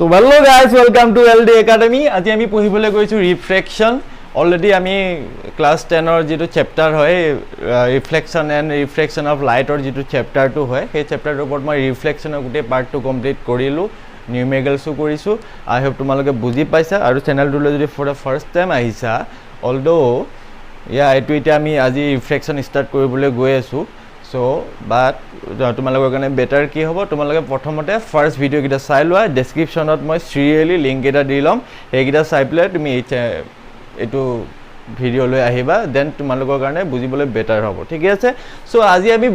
তো hello guys, welcome to LD Academy. আজি আমি পঢ়িবলৈ গৈছো রিফ্লেকশন. অলরেডি আমি ক্লাস 10 অর যেটো চ্যাপ্টার হয় reflection and reflection of light or যেটো চ্যাপ্টারটো হয় সেই চ্যাপ্টাৰটোৰ ওপৰত মই ৰিফ্লেকশনৰ গুটে পাৰ্টটো কমপ্লিট কৰিলো নিউমেৰিকেলছো কৰিছো আই হোপ তোমালোকে বুজি পাইছা আৰু চেনেলটোলৈ যদি ফৰ দা ফাৰ্স্ট টাইম আহিছা অলদো এটো এতিয়া আমি আজি ৰিফ্লেকশন স্টাৰ্ট কৰিবলৈ গৈ আছো সো বাট তোমালোকৰ কাৰণে বেটাৰ কি হ'ব তোমালোকে প্ৰথমতে ফাৰ্স্ট ভিডিও কিটা চাই লোৱা ডেসক্ৰিপচনত মই সিৰিয়ালি লিংক এটা দি লম এইকিটা চাই পেলাই তুমি এটো ভিডিও লৈ আহিবা দেন তোমালোকৰ কাৰণে বুজিবলৈ বেটাৰ হ'ব ঠিক আছে সো আজি আমি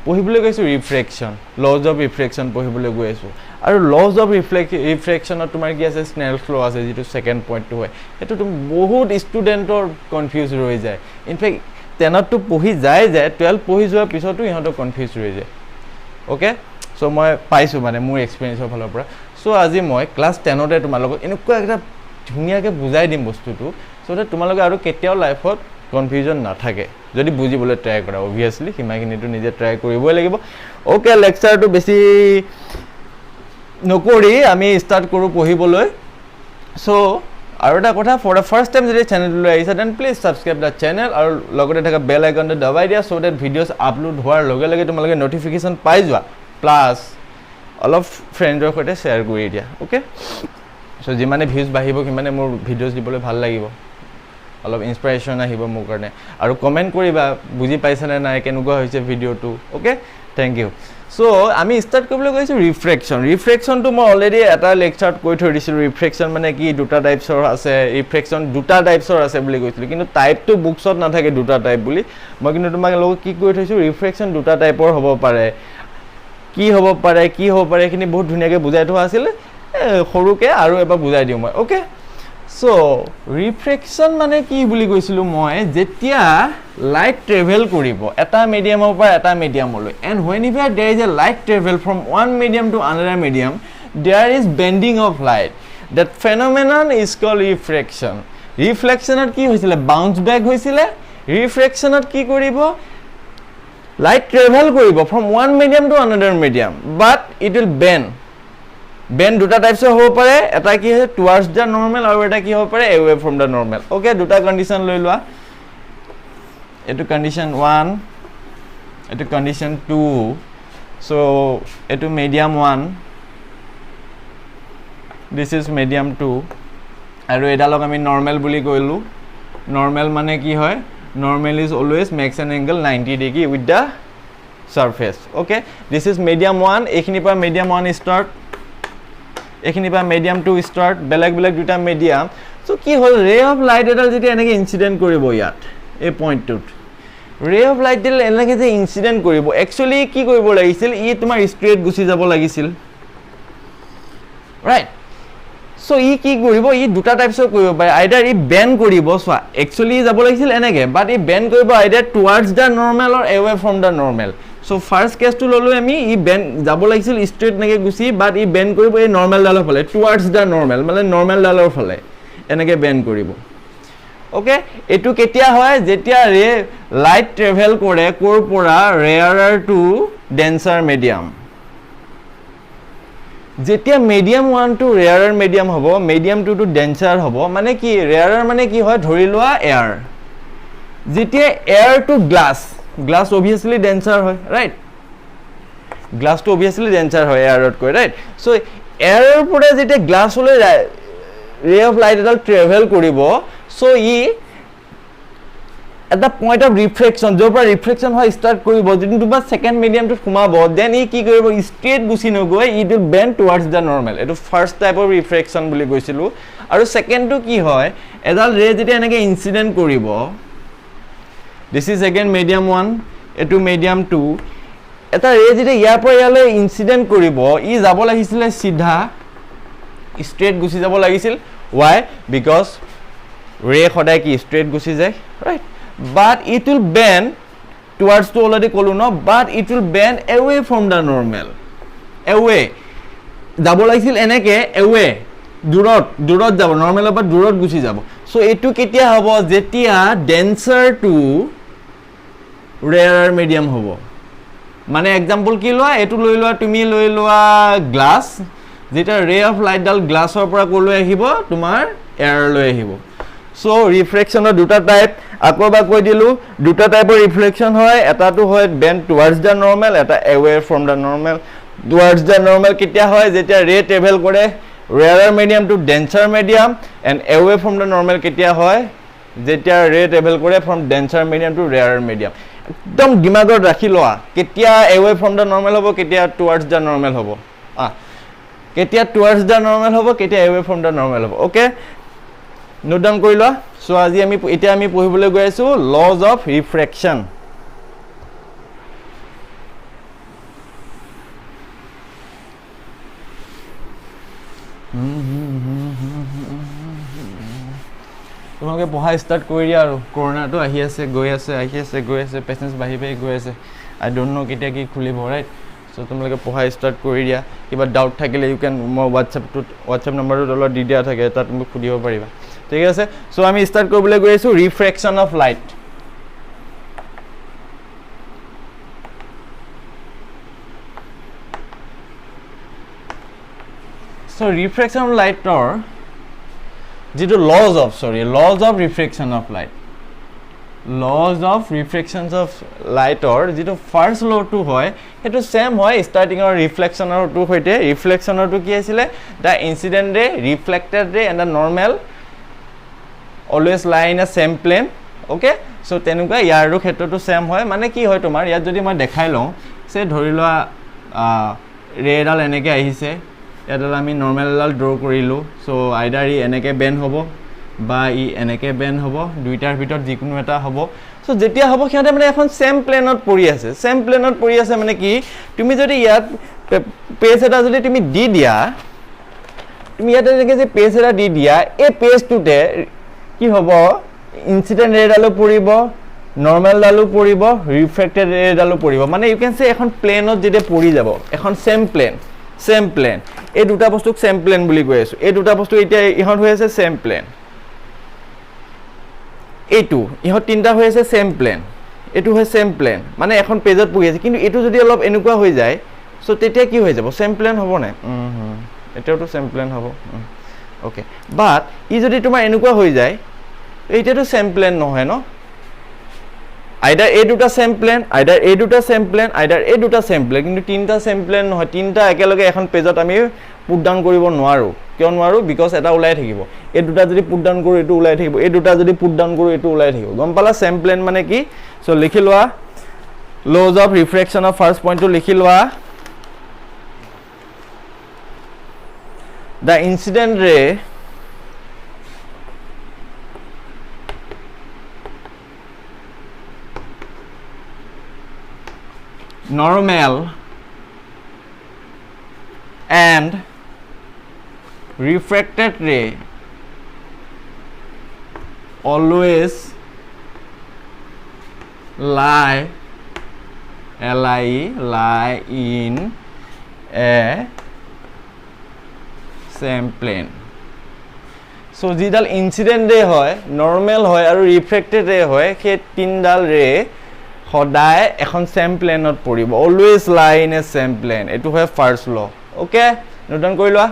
পঢ়িবলৈ গৈছো ৰিফ্লেকশন লজ অফ ৰিফ্লেকশন পঢ়িবলৈ গৈ আছো আৰু লজ অফ ৰিফ্লেকশনত তোমাৰ কি আছে স্নেলছ ল আছে যেটো সেকেন্ড পইণ্টটো হয় এটো তুমি বহুত ষ্টুডেন্টৰ কনফিউজ হৈ যায় ইনফেক্ট 10 তো পঢ়ি যায় 12 পঢ়ি যোৱাৰ পিছতো ইহঁতৰ কনফিউজ হৈ যায় ওকে সো মই পাইছো মানে মোৰ এক্সপেৰিয়েন্সৰ ফালৰ পৰা সো আজি মই ক্লাস 10 তে তোমালোকক এনেকুৱা একটা ধুনিয়াকে বুজাই দিম বস্তুটো সো যে তোমালোকে আৰু কেতিয়াও লাইফত কনফিউজন না থাকে যদি বুজিবলৈ ট্ৰাই কৰা obviously হিমাখিনিটো নিজে ট্ৰাই কৰিবই লাগিব ওকে লেকচাৰটো বেছি নকৰি আমি স্টাৰ্ট কৰো পঢ়িবলৈ সো আৰু এটা কথা ফৰ দা ফাৰ্স্ট টাইম যদি চেনেললৈ আহিছা then please subscribe the channel আৰু লগতে থকা বেল আইকনটো দবাই দিয়া সো দ্যাট ভিডিওস আপলোড হোৱাৰ লগে লগে তোমালোকে নটিফিকেশন পাই যোৱা প্লাস অলপ ফ্ৰেণ্ডৰ সৈতে শেয়াৰ কৰি দিয়া ওকে সো যিমানে ভিউজ বাঢ়িব কিমানে মোৰ ভিডিওস দিবলৈ ভাল লাগিব অলপ ইনস্পিৰেশন আহিব মোৰ কাৰণে আৰু কমেন্ট কৰিবা বুজি পাইছা নে নাই কেনেকুৱা হৈছে ভিডিওটো ওকে থ্যাংক ইউ সো আমি স্টাৰ্ট কৰিবলৈ গৈছো ৰিফ্লেকশন তো মই অলৰেডি এটা লেকচাৰত কৈ থৈ দিছিলো ৰিফ্লেকশন মানে কি দুটা টাইপছৰ আছে ৰিফ্লেকশন দুটা টাইপছৰ আছে বুলি কৈছিলো কিন্তু টাইপটো বুকছত নাথাকে দুটা টাইপ বুলি মই কিন্তু তোমাক লগ কি কৈ থৈছো রিফ্লেকশন দুটা টাইপৰ হ'ব পাৰে কি হ'ব পাৰে এখিনি বহুত ধুনিয়াকে বুজাই থোৱা আছিল সৰুকে আৰু এবাৰ বুজাই দিও মই ওকে সো ৰিফ্লেকশন মানে কি বুলি কৈছিলো মই যেতিয়া light travel কৰিব এটা মিডিয়ামৰ পৰা এটা মিডিয়ামলৈ and whenever there is a light travel from one medium to another medium there is bending of light that phenomenon is called refraction reflectionত কি হৈছিল bounce back হৈছিল refractionত কি কৰিব light travel কৰিব from one medium to another medium but it will bend দুটা টাইপছৰ হ'ব পাৰে এটা কি হয় towards the normal আৰু এটা কি হ'ব পাৰে away from the normal okay দুটা কন্ডিশন লৈ লোৱা এটো কন্ডিশন 1 এটো কন্ডিশন 2 সো এটো মিডিয়াম 1 দিস ইজ মিডিয়াম 2 আৰু এডালক আমি নরমাল বুলি কইলো নরমাল মানে কি হয় normal is always makes an angle 90 degree with the surface okay this is medium 1 এখিনি পৰা মিডিয়াম 1 স্টাৰ্ট এখিনি পৰা মিডিয়াম 2 স্টাৰ্ট বেলেগ দুটা মিডিয়াম সো কি হল ৰে অফ লাইট এডাল যেটি এনেকে ইনসিডেন্ট কৰিব ইয়াত এই পইণ্টটোত ৰে অফ লাইট দিল এনেকে যে ইনসিডেন্ট কৰিব একচুয়ালি কি কৰিব লাগিছিল ই তোমাৰ স্ট্ৰেট গুছি যাব লাগিছিল ৰাইট সো ই কি কৰিব ই দুটা টাইপছৰ কৰিব পাৰে আইদাৰ ই বেন্ড কৰিব সো একচুয়ালি যাব লাগিছিল এনেকে বাট ই বেন্ড কৰিব either towards the normal or away from the normal so first কেসটো ললো আমি ই বেন্ড যাব লাগিছিল স্ট্রেট নেকে গুছি বাট ই বেন্ড কৰিব এই নৰমাল ডালৰ ফালে টুৱাৰ্ডছ দা নৰমাল মানে নৰমাল ডালৰ ফালে এনেকে বেন্ড কৰিব ওকে এটু কেতিয়া হয় যেতিয়া ৰে লাইট ট্ৰাভেল কৰে কোৰ পৰা ৰেয়াৰাৰ টু ডেন্সাৰ মিডিয়াম যেতিয়া মিডিয়াম 1 টু ৰেয়াৰাৰ মিডিয়াম হ'ব মিডিয়াম 2 টু ডেন্সাৰ হ'ব মানে কি ৰেয়াৰাৰ মানে কি হয় ধৰি লোৱা এয়াৰ যেতিয়া air to glass obviously denser হয় right glass to obviously denser হয় এয়াৰত কৈ ৰাইট সো এয়াৰৰ পৰা যেতিয়া গ্লাছলৈ ৰে অফ লাইট এডাল ট্ৰাভেল কৰিব so E at the point of refraction যৰ পৰা ৰিফ্লেকশন হয় স্টাৰ্ট কৰিব যদি তোমাৰ সেকেন্ড মিডিয়ামটো সোমাব দেন ই কি কৰিব স্ট্ৰেট গুছি নগৈ it will bend towards the নৰমাল এটো ফাৰ্স্ট টাইপ অফ ৰিফ্লেকশন বুলি কৈছিলো আৰু সেকেন্ডটো কি হয় এডাল ৰে যেতিয়া এনেকে ইনসিডেন্ট কৰিব দিস ইজ अगेन মিডিয়াম 1 এটো মিডিয়াম 2 এটা ৰে যেতিয়া ইয়াৰ পৰা ইয়ালৈ ইনসিডেন্ট কৰিব ই যাব লাগিছিল সিধা স্ট্ৰেট গুছি যাব লাগিছিল why because ৰে খদাই কি স্ট্রেট গুছি যায় right but it will bend towards to already kolu no but it will bend away from the normal away যাব লাগিছিল এনেকে away দূৰত যাব নৰমালৰ পৰা দূৰত গুছি যাব সো এটু কেতিয়া হ'ব যেতিয়া ডেন্সাৰ টু ৰেয়াৰাৰ মিডিয়াম হ'ব মানে एग्जांपल কি লোৱা এটু লৈ লোৱা তুমি লৈ লোৱা গ্লাস যেতিয়া ৰে অফ লাইটডাল গ্লাছৰ পৰা ক'লৈ আহিব তোমাৰ এয়াৰলৈ আহিব সো ৰিফ্লেকশ্যনৰ দুটা টাইপ আকৌবা কৈ দিলো দুটা টাইপৰ ৰিফ্লেকশ্যন হয় এটাটো হয় বেন্ড টুৱাৰ্ডছ দা নৰ্মেল এটা away from the normal towards the normal কেতিয়া হয় যেতিয়া ৰে ট্ৰেভেল কৰে rarer medium to denser medium and away from the normal কেতিয়া হয় যেতিয়া ৰে ট্ৰেভেল কৰে from denser medium to rarer medium একদম দিমাগত ৰাখি লোৱা কেতিয়া এৱে ফ্ৰম দা নৰ্মেল হ'ব কেতিয়া টুৱাৰ্ডছ দা নৰ্মেল হ'ব কেতিয়া টুৱাৰ্ডছ দা নৰ্মেল হ'ব কেতিয়া এৱে ফ্ৰম দা নৰ্মেল হ'ব ওকে নোট ডাউন কৰি লোৱা সো আজি এতিয়া আমি পঢ়িবলৈ গৈ আছো লজ অফ ৰিফ্ৰেকশ্যন তোমালোকে পঢ়া ষ্টাৰ্ট কৰি দিয়া আৰু কৰোনাটো আহি আছে গৈ আছে পেচেঞ্চ বাঢ়ি গৈ আছে আই ডোন্ট নো কেতিয়া কি খুলিব ৰাইট সো তোমালোকে পঢ়া ষ্টাৰ্ট কৰি দিয়া কিবা ডাউট থাকিলে ইউ কেন মই হোৱাটছএপ নম্বৰটো তলত দি দিয়া থাকে তাত তুমি সুধিব পাৰিবা ঠিক আছে সো আমি ষ্টাৰ্ট কৰিবলৈ গৈ আছো refraction of light so refraction of লাইটৰ যেটো laws of refraction of light laws of refractions of লাইটৰ যেটো ফাৰ্ষ্ট লটো হয় সেইটো সেম হয় ষ্টাৰ্টিঙৰ ৰিফ্লেকশ্যনৰটো হৈতে ৰিফ্লেকশ্যনৰটো কি আছিল the incident ray reflected ray and the normal always lie in a same plane okay so তেনেকুৱা ইয়াৰো ক্ষেত্ৰটো সেম হয় মানে কি হয় তোমাৰ ইয়াত যদি মই দেখাই লওঁ সে ধৰি লোৱা ৰেডাল এনেকৈ আহিছে ইয়াডাল আমি নৰ্মেল এডাল ড্ৰ কৰিলোঁ সো আইদাৰ ই এনেকৈ বেণ্ড হ'ব বা ই এনেকৈ বেণ্ড হ'ব দুইটাৰ ভিতৰত যিকোনো এটা হ'ব সো যেতিয়া হ'ব সিহঁতে মানে এখন সেম প্লেনত পৰি আছে মানে কি তুমি যদি ইয়াত পেজ এটা যদি তুমি দি দিয়া তুমি ইয়াতে এনেকৈ যে পেজ এটা দি দিয়া এই পেজটোতে কি হ'ব ইনসিডেন্ট ৰেডালো পৰিব নৰ্মেল ডালো পৰিব ৰিফ্ৰেক্টেড ৰেডালো পৰিব মানে ইউ কেন সে এখন প্লেনত যেতিয়া পৰি যাব এখন সেম প্লেন এই দুটা বস্তুক সেম প্লেন বুলি কৈ আছো এই দুটা বস্তু এতিয়া ইহঁত হৈ আছে সেম প্লেন এইটো ইহঁত তিনটা হৈ আছে সেম প্লেন এইটো হয় সেম প্লেন মানে এখন পেজত পৰি আছে কিন্তু এইটো যদি অলপ এনেকুৱা হৈ যায় সো তেতিয়া কি হৈ যাব সেম প্লেন হ'ব নাই এতিয়াওতো সেম প্লেন হ'ব ওকে বাট ই যদি তোমাৰ এনেকুৱা হৈ যায় এইটাতো সেম প্লেন নহয় ন আইদাৰ এই দুটা সেম প্লেন আইদাৰ এই দুটা সেম প্লেন আইদাৰ এই দুটা সেম প্লেন কিন্তু তিনটা সেম প্লেন নহয় তিনটা একেলগে এখন পেজত আমি পুট ডাউন কৰিব নোৱাৰো কিয় নোৱাৰো বিকজ এটা ওলাই থাকিব এই দুটা যদি পুট ডাউন কৰো এটো ওলাই থাকিব এই দুটা যদি পুট ডাউন কৰো এটো ওলাই থাকিব গম পালা সেম প্লেন মানে কি সো লিখি লোৱা lodge of refraction of first পইণ্টটো লিখি লোৱা the incident ray normal and refracted ray always lie in a same plane so যিডাল ইনসিডেন্ট ৰে হয় নৰ্মেল হয় আৰু ৰিফ্ৰেক্টেড ৰে হয় সেই তিনডাল ৰে সদায় এখন সেম প্লেনত পৰিব always lie in a same plan এটো হয় first law okay note down কৰি লোৱা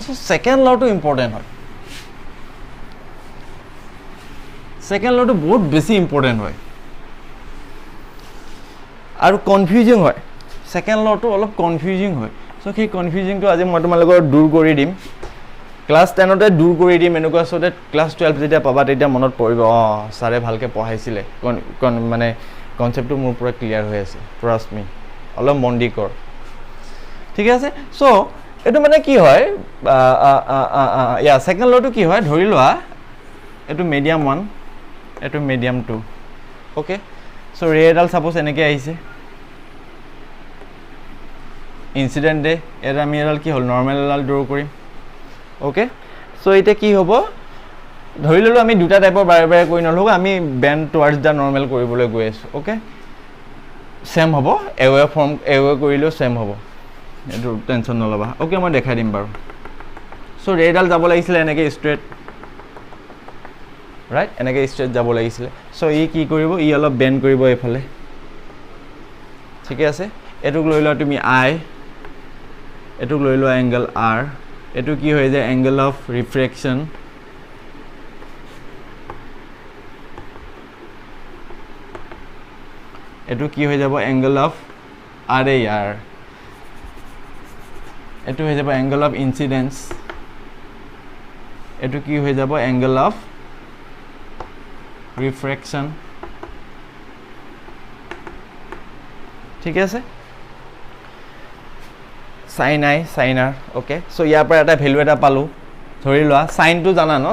সো সেকেন্ড লটো ইম্পৰ্টেন্ট হয় সেকেন্ড লটো বহুত বেছি ইম্পৰ্টেন্ট হয় আৰু কনফিউজিং হয় সেকেন্ড লটো অলপ কনফিউজিং হয় সো সেই কনফিউজিংটো আজি মই তোমালোকৰ দূৰ কৰি দিম ক্লাস 10 তে দূৰ কৰি দিম এনেকুৱা সতে ক্লাস 12 যেতিয়া পাবা তেতিয়া মনত পৰিব সাৰে ভালকে পঢ়াইছিলে মানে কনসেপ্টটো মোৰ পুৰা ক্লিয়াৰ হৈ আছে ট্ৰাষ্ট মি অলপ মন দি কৰ ঠিক আছে সো এটো মানে কি হয় ইয়া সেকেন্ড লটো কি হয় ধৰি লোৱা এটো মিডিয়াম 1 এটো মিডিয়াম 2 ওকে সো ৰেডাল সাপোজ এনেকৈ আহিছে ইনসিডেন্ট ডে এৰা আমি এডাল কি হল নৰ্মেল এডাল ড্ৰ কৰিম ওকে সো এটা কি হ'ব ধৰি ললো আমি দুটা টাইপৰ বাৰে বাৰে কৰি নলহো আমি বেন্ড টুৱাৰ্ডছ দা নৰ্মেল কৰিবলৈ গৈ আছো ওকে সেম হ'ব এৱে ফৰ্ম এৱে কৰিলেও সেম হ'ব এটো টেনচন নলবা ওকে মই দেখাই দিম বাৰু সো ৰেডাল যাব লাগিছিল এনেকৈ ষ্ট্ৰেট ৰাইট এনেকৈ ষ্ট্ৰেট যাব লাগিছিলে সো ই কি কৰিব ই অলপ বেন্ড কৰিব এইফালে ঠিকে আছে এটুক লৈ লোৱা তুমি আই এটুক লৈ লোৱা এংগল আৰ এটু কি হৈ যায় এংগল অফ ৰিফ্ৰেকশন এটু কি হৈ যাব angle of R A R এটু হৈ যাব এংগল অফ ইনসিডেন্স এটু কি হৈ যাব এংগল অফ রিফ্রেকশন ঠিক আছে সাইন আই সাইনার ওকে সো ইয়াৰ পৰা এটা ভ্যালু এটা পালো ধৰি লোৱা সাইন টু জানা ন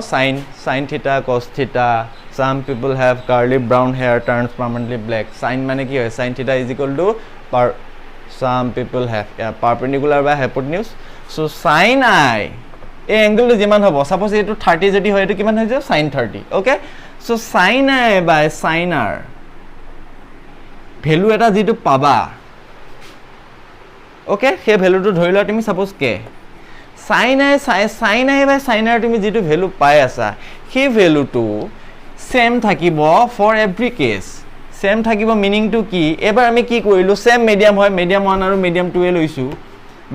সাইন থিটা cos থিটা some people have curly brown hair turns permanently black sin মানে কি হয় sin theta is equal to some people have perpendicular by hypotenuse so sin I এই অ্যাঙ্গেলটো যিমান হ'ব সাপোজ এটো 30 যদি হয় এটো কিমান হৈ যাব sin 30 okay so sin I by sin R value এটা যেটো পাবা ওকে সেই ভ্যালুটো ধৰি লোৱা তুমি suppose K sin I by sin R তুমি যেটো ভ্যালু পাই আছা সেই ভ্যালুটো সেম থাকিব ফৰ এভৰি কেস সেম থাকিব মিনিং টু কি এবাৰ আমি কি কৰিলো সেম মিডিয়াম হয় মিডিয়াম 1 আৰু মিডিয়াম 2 এ লৈছো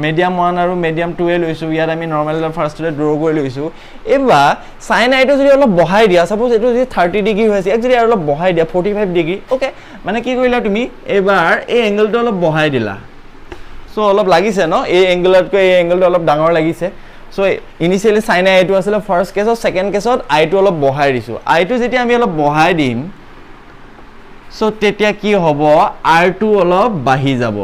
মিডিয়াম 1 আৰু মিডিয়াম 2 এ লৈছো ইয়াত আমি নৰমাল ফাৰ্স্টতে ড্ৰ কৰি লৈছো এবা sin I টো যদি অলপ বহাই দিয়া সাপোজ এটো যদি 30 ডিগ্ৰী হৈছে একচুয়ালি আৰু অলপ বহাই দিয়া 45 ডিগ্ৰী ওকে মানে কি কৰিলা তুমি এবাৰ এই এংগলটো অলপ বহাই দিলা সো অলপ লাগিছে ন এই এংগলতকৈ এই এংগলটো অলপ ডাঙৰ লাগিছে সো ইনিশিয়ালি sin I টো আছিল ফার্স্ট কেছত সেকেন্ড কেছত I টো অলপ বহাই দিছো I টো যেতিয়া আমি অলপ বহাই দিম সো তেতিয়া কি হ'ব R টো অলপ বাঢ়ি যাব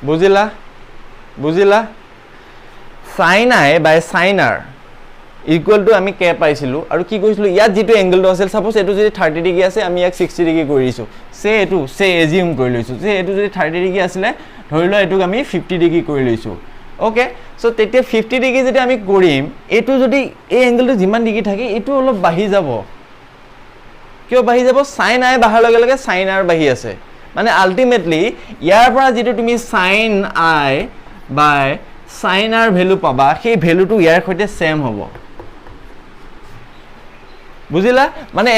বুজিলা sin I by sin R equal to আমি কে পাইছিলো আৰু কি কৈছিলো ইয়াত যেটো এংগলটো আছিল সাপোজ এটো যদি 30 ডিগ্ৰী আছে আমি এক 60 ডিগ্ৰী কৰিছো সে এজিউম কৰি লৈছো যে এটো যদি 30 ডিগ্ৰী আছিল ধৰি লোৱা এটোক আমি 50 ডিগ্ৰী কৰি লৈছো ওকে সো তেতিয়া 50 ডিগ্ৰী যদি আমি কৰিম এটো যদি এই এংগলটো যিমান ডিগ্ৰী থাকে এটো অলপ বাঢ়ি যাব কিয় বাঢ়ি যাব sin I বাঢ়াৰ লগে লগে sin R বাঢ়ি আছে মানে আলটিমেটলি ইয়াৰ পৰা যেটো তুমি sin I by sin R value পাবা সেই ভ্যালুটো ইয়াৰ সৈতে সেম হ'ব বুজিলা মানে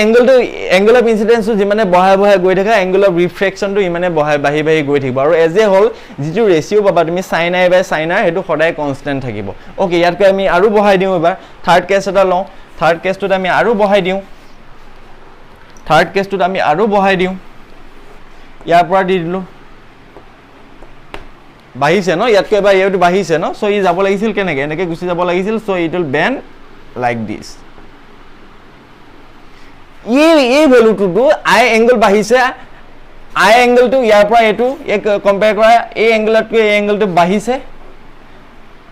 এংগল অফ ইনসিডেন্স যিমানে বহাই গৈ থকা এংগল অফ ৰিফ্ৰেকশনটো ইমানে বাঢ়ি গৈ থাকিব আৰু এজ এ হোল যেটো ৰেশিও পাবা তুমি sin I by sin R হেতু সদায় কনস্ট্যান্ট থাকিব ওকে ইয়াতকৈ আমি আৰু বহাই দিও এবাৰ থাৰ্ড কেস এটা লওঁ থাৰ্ড কেসটোত আমি আৰু বহাই দিও ইয়াৰ পৰা দি দিলো বাঢ়িছে ন ইয়াতকৈ এবাৰ ইয়াটো বাঢ়িছে ন সো ই যাব লাগিছিল কেনেকে এনেকে গুছি যাব লাগিছিল so it will band like this এই ভ্যালুটো I এংগল বাঢ়িছে I এংগলটো ইয়াৰ পৰা এটো এক কম্পেয়াৰ কৰা এই এংগলতকৈ এই এংগলটো বাঢ়িছে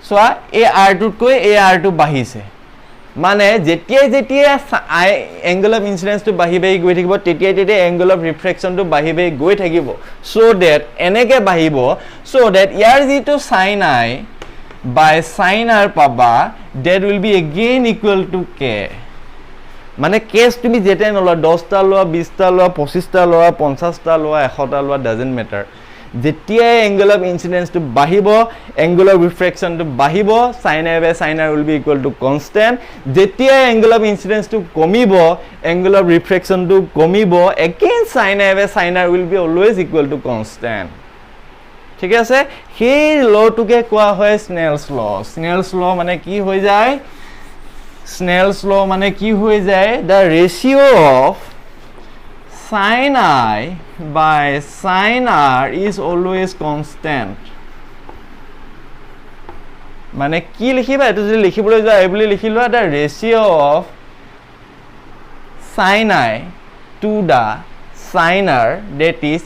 সোয়া এই R টোতকৈ এই R টো বাঢ়িছে মানে যেতিয়া I এংগল অফ ইনসিডেন্স টো বাঢ়ি গৈ থাকিব তেতিয়া এংগল অফ ৰিফ্ৰেকশন টো বাঢ়ি গৈ থাকিব সো দ্যাট এনেকে বাঢ়িব সো দ্যাট ইয়াৰ যেটো sin I by sin R পাবা that will be again equal to k মানে কেস তুমি যেতে নলৱা 10 টা লৱা 20 টা লৱা 25 টা লৱা 50 টা লৱা 100 টা লৱা ডাজন্ট ম্যাটাৰ যেতিয়া এংগল অফ ইনসিডেন্স টো বাঢ়িব এংগল অফ ৰিফ্ৰেকশন টো বাঢ়িব sin I by sin R will be equal to constant যেতিয়া এংগল অফ ইনসিডেন্স টো কমিব এংগল অফ ৰিফ্ৰেকশন টো কমিব again sin I by sin R will be always equal to constant ঠিক আছে সেই লটোকে কোৱা হয় স্নেলস ল মানে কি হৈ যায় Snell's law মানে কি হৈ যায় the ratio of sin I by sin R is always constant মানে কি লিখিবা এটো যদি লিখিবলৈ যায় এই বুলি লিখিলোৱা the ratio of sin I to the sin R that is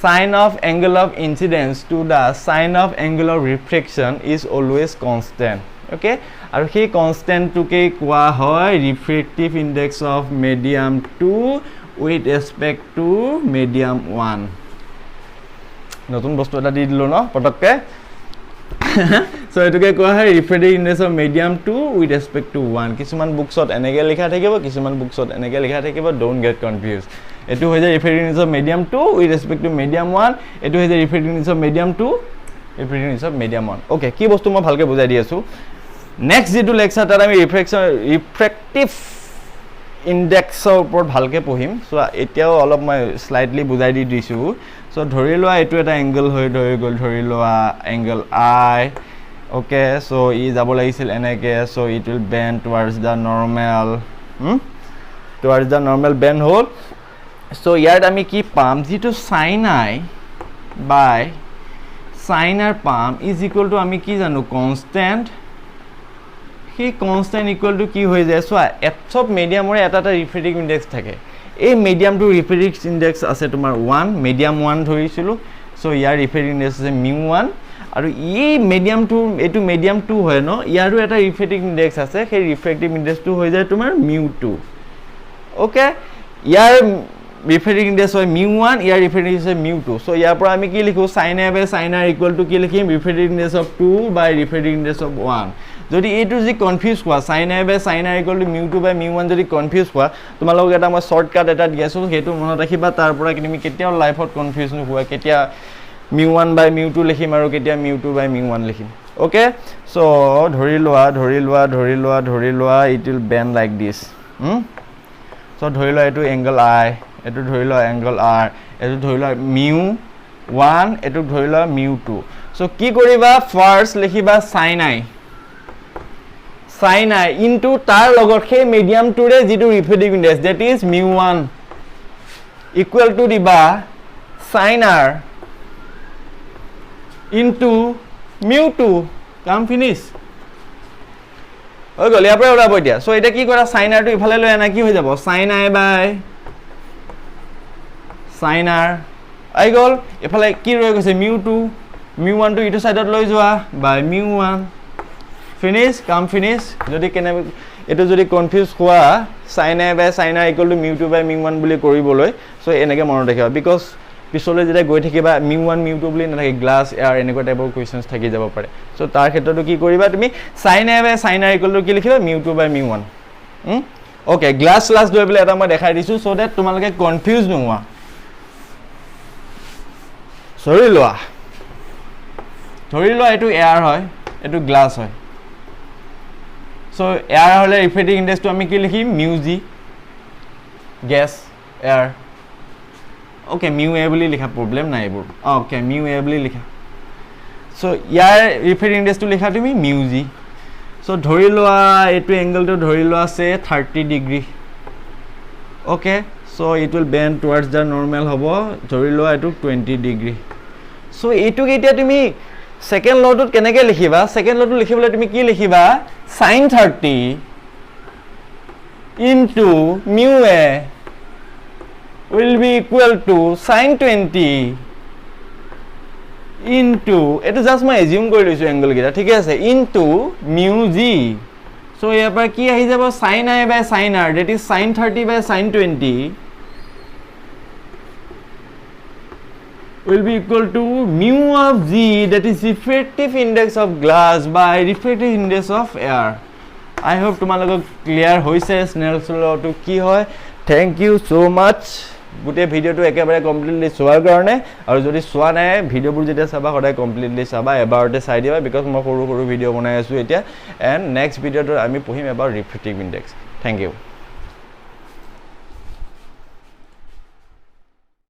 sin of angle of incidence to the sin of angle of refraction is always constant okay আৰু সেই কনস্ট্যান্ট টুকে কোৱা হয় refractive index of medium 2 with respect to medium 1 নতুন বস্তু এটা দি দিলো ন পটককে সো এটোকে কোৱা হয় refractive index of medium 2 with respect to 1 কিছুমান বুকছত এনেকে লিখা থাকিব কিছুমান বুকছত এনেকে লিখা থাকিব ডোন্ট গেট কনফিউজ এটো হৈ যায় refractive index of medium 2 with respect to medium 1 এটো হৈ যায় refractive index of medium 2 refractive index of medium 1 okay কি বস্তু মই ভালকে বুজাই দি আছো নেক্সট যেটো লেকচাৰ তাত আমি ৰিফ্ৰেক্টিভ ইনডেক্সৰ ওপৰত ভালকৈ পঢ়িম সো এতিয়াও অলপ মই স্লাইডলি বুজাই দি দিছো সো ধৰি লোৱা এটো এটা এংগল হৈ গ'ল ধৰি লোৱা এংগল আই ওকে সো ই যাব লাগিছিল এনেকে so it will bend towards the normal towards the normal bend hole so ইয়াত আমি কি পাম যেটো sin i by sin r পাম is equal to আমি কি জানো constant he constant equal to কি হৈ যায় সো এটসব মিডিয়ামৰে এটা ৰিফ্ৰেক্টিভ ইনডেক্স থাকে এই মিডিয়ামটো ৰিফ্ৰেক্টিভ ইনডেক্স আছে তোমাৰ 1 মিডিয়াম 1 ধৰিছিলো সো ইয়াৰ ৰিফ্ৰেক্টিভ ইনডেক্স আছে μ1 আৰু এই মিডিয়ামটো এটো মিডিয়াম 2 হয় ন ইয়াৰো এটা ৰিফ্ৰেক্টিভ ইনডেক্স আছে সেই ৰিফ্ৰেক্টিভ ইনডেক্সটো হৈ যায় তোমাৰ μ2 okay ইয়াৰ ৰিফ্ৰেক্টিভ ইনডেক্স হয় μ1 ইয়াৰ ৰিফ্ৰেক্টিভ ইনডেক্স হয় μ2 সো ইয়াৰ পৰা আমি কি লিখো sin a by sin r equal to কি লিখিম refractive index of 2 by refractive index of 1 যদি এটো যি কনফিউজ হোৱা sin a by sin r equal to μ2 by μ1 যদি কনফিউজ হোৱা তোমালোক এটা মই শৰ্টকাট এটা দিয়াছো হেতু মনত ৰাখিবা তাৰ পৰা তুমি কেতিয়াও লাইফত কনফিউজ নোহোৱা কেতিয়া μ1 by μ2 লিখিম আৰু কেতিয়া μ2 by μ1 লিখিম ওকে সো ধৰি লোৱা it will bend like this so ধৰি লোৱা এটো এংগল i এটো ধৰি লোৱা এংগল r এটো ধৰি লোৱা μ1 এটো ধৰি লোৱা μ2 so কি কৰিবা ফাৰ্স্ট লিখিবা sin i ইনটু তাৰ লগত সেই মিডিয়াম টুৰে যেটো refractive index that is μ1 equal to দিবা sin r into μ2 কাম ফিনিশ হৈ গ'ল ইয়াৰ পৰা ওলাব দিয়া সো এটা কি কৰা sin r টো ইফালে লৈ আনা কি হৈ যাব sin i by sin r আই গ'ল ইফালে কি ৰৈ গৈছে μ2 μ1 টো ইটো সাইডত লৈ যোৱা by μ1 ফিনিশ কাম ফিনিশ যদি কেনে এটো যদি কনফিউজ হোৱা sin i by sin r equal to μ2 by μ1 বুলি কৰিবলৈ সো এনেকে মনত ৰাখিবা বিকজ পিছলৈ যেটা গৈ থাকিবা μ1 μ2 বুলি নাথাকে গ্লাস এয়াৰ এনেকুৱা টাইপৰ কোৱেশ্চনছ থাকি যাব পাৰে সো তাৰ ক্ষেত্ৰটো কি কৰিবা তুমি sin a by sin r equal to কি লিখিবা μ2 by μ1 ওকে গ্লাস লৈ পেলাই এটা মই দেখাই দিছো সো দ্যাট তোমালোকে কনফিউজ নোহোৱা ধৰি লোৱা এটো এয়াৰ হয় এটো গ্লাস হয় সো এয়াৰ হলে ৰিফ্ৰেক্টিভ ইনডেক্সটো আমি কি লিখিম μg gas air okay mu a বুলি লিখা প্ৰবলেম নাই এবোৰ okay mu a বুলি লিখা সো ইয়াৰ ৰিফ্ৰেক্টিভ ইনডেক্স টো লিখা তুমি μg সো ধৰি লোৱা এটো এংগলটো ধৰি লোৱা আছে 30 degree okay so it will bend towards the normal হ'ব ধৰি লোৱা এটো 20 ডিগ্ৰী সো এটো কেতিয়া তুমি সেকেন্ড লটোত কেনেকৈ লিখিবা সেকেন্ড লটো লিখিবলৈ তুমি কি লিখিবা sin 30 into mu a will be equal to sin 20 into এটা জাস্ট মই এজিউম কৰি লৈছো এংগল গিটা ঠিক আছে into mu g সো ইয়াৰ পৰা কি আহি যাব sin i by sin r that is sin 30 by sin 20 will be equal to mu of g that is refractive index of glass by refractive index of air I hope তোমালোকক clear হৈছে স্নেলছ ল two কি হয় thank U so মাচ গুটে ভিডিওটো একেবাৰে completely চোৱাৰ কাৰণে আৰু যদি চোৱা নাই ভিডিওবোৰ যেতিয়া চাবা সদায় কমপ্লিটলি চাবা এবাৰতে চাই দিবা বিকজ মই সৰু ভিডিও বনাই আছো এতিয়া এন্ড নেক্সট ভিডিওটো আমি পঢ়িম about refractive index thank U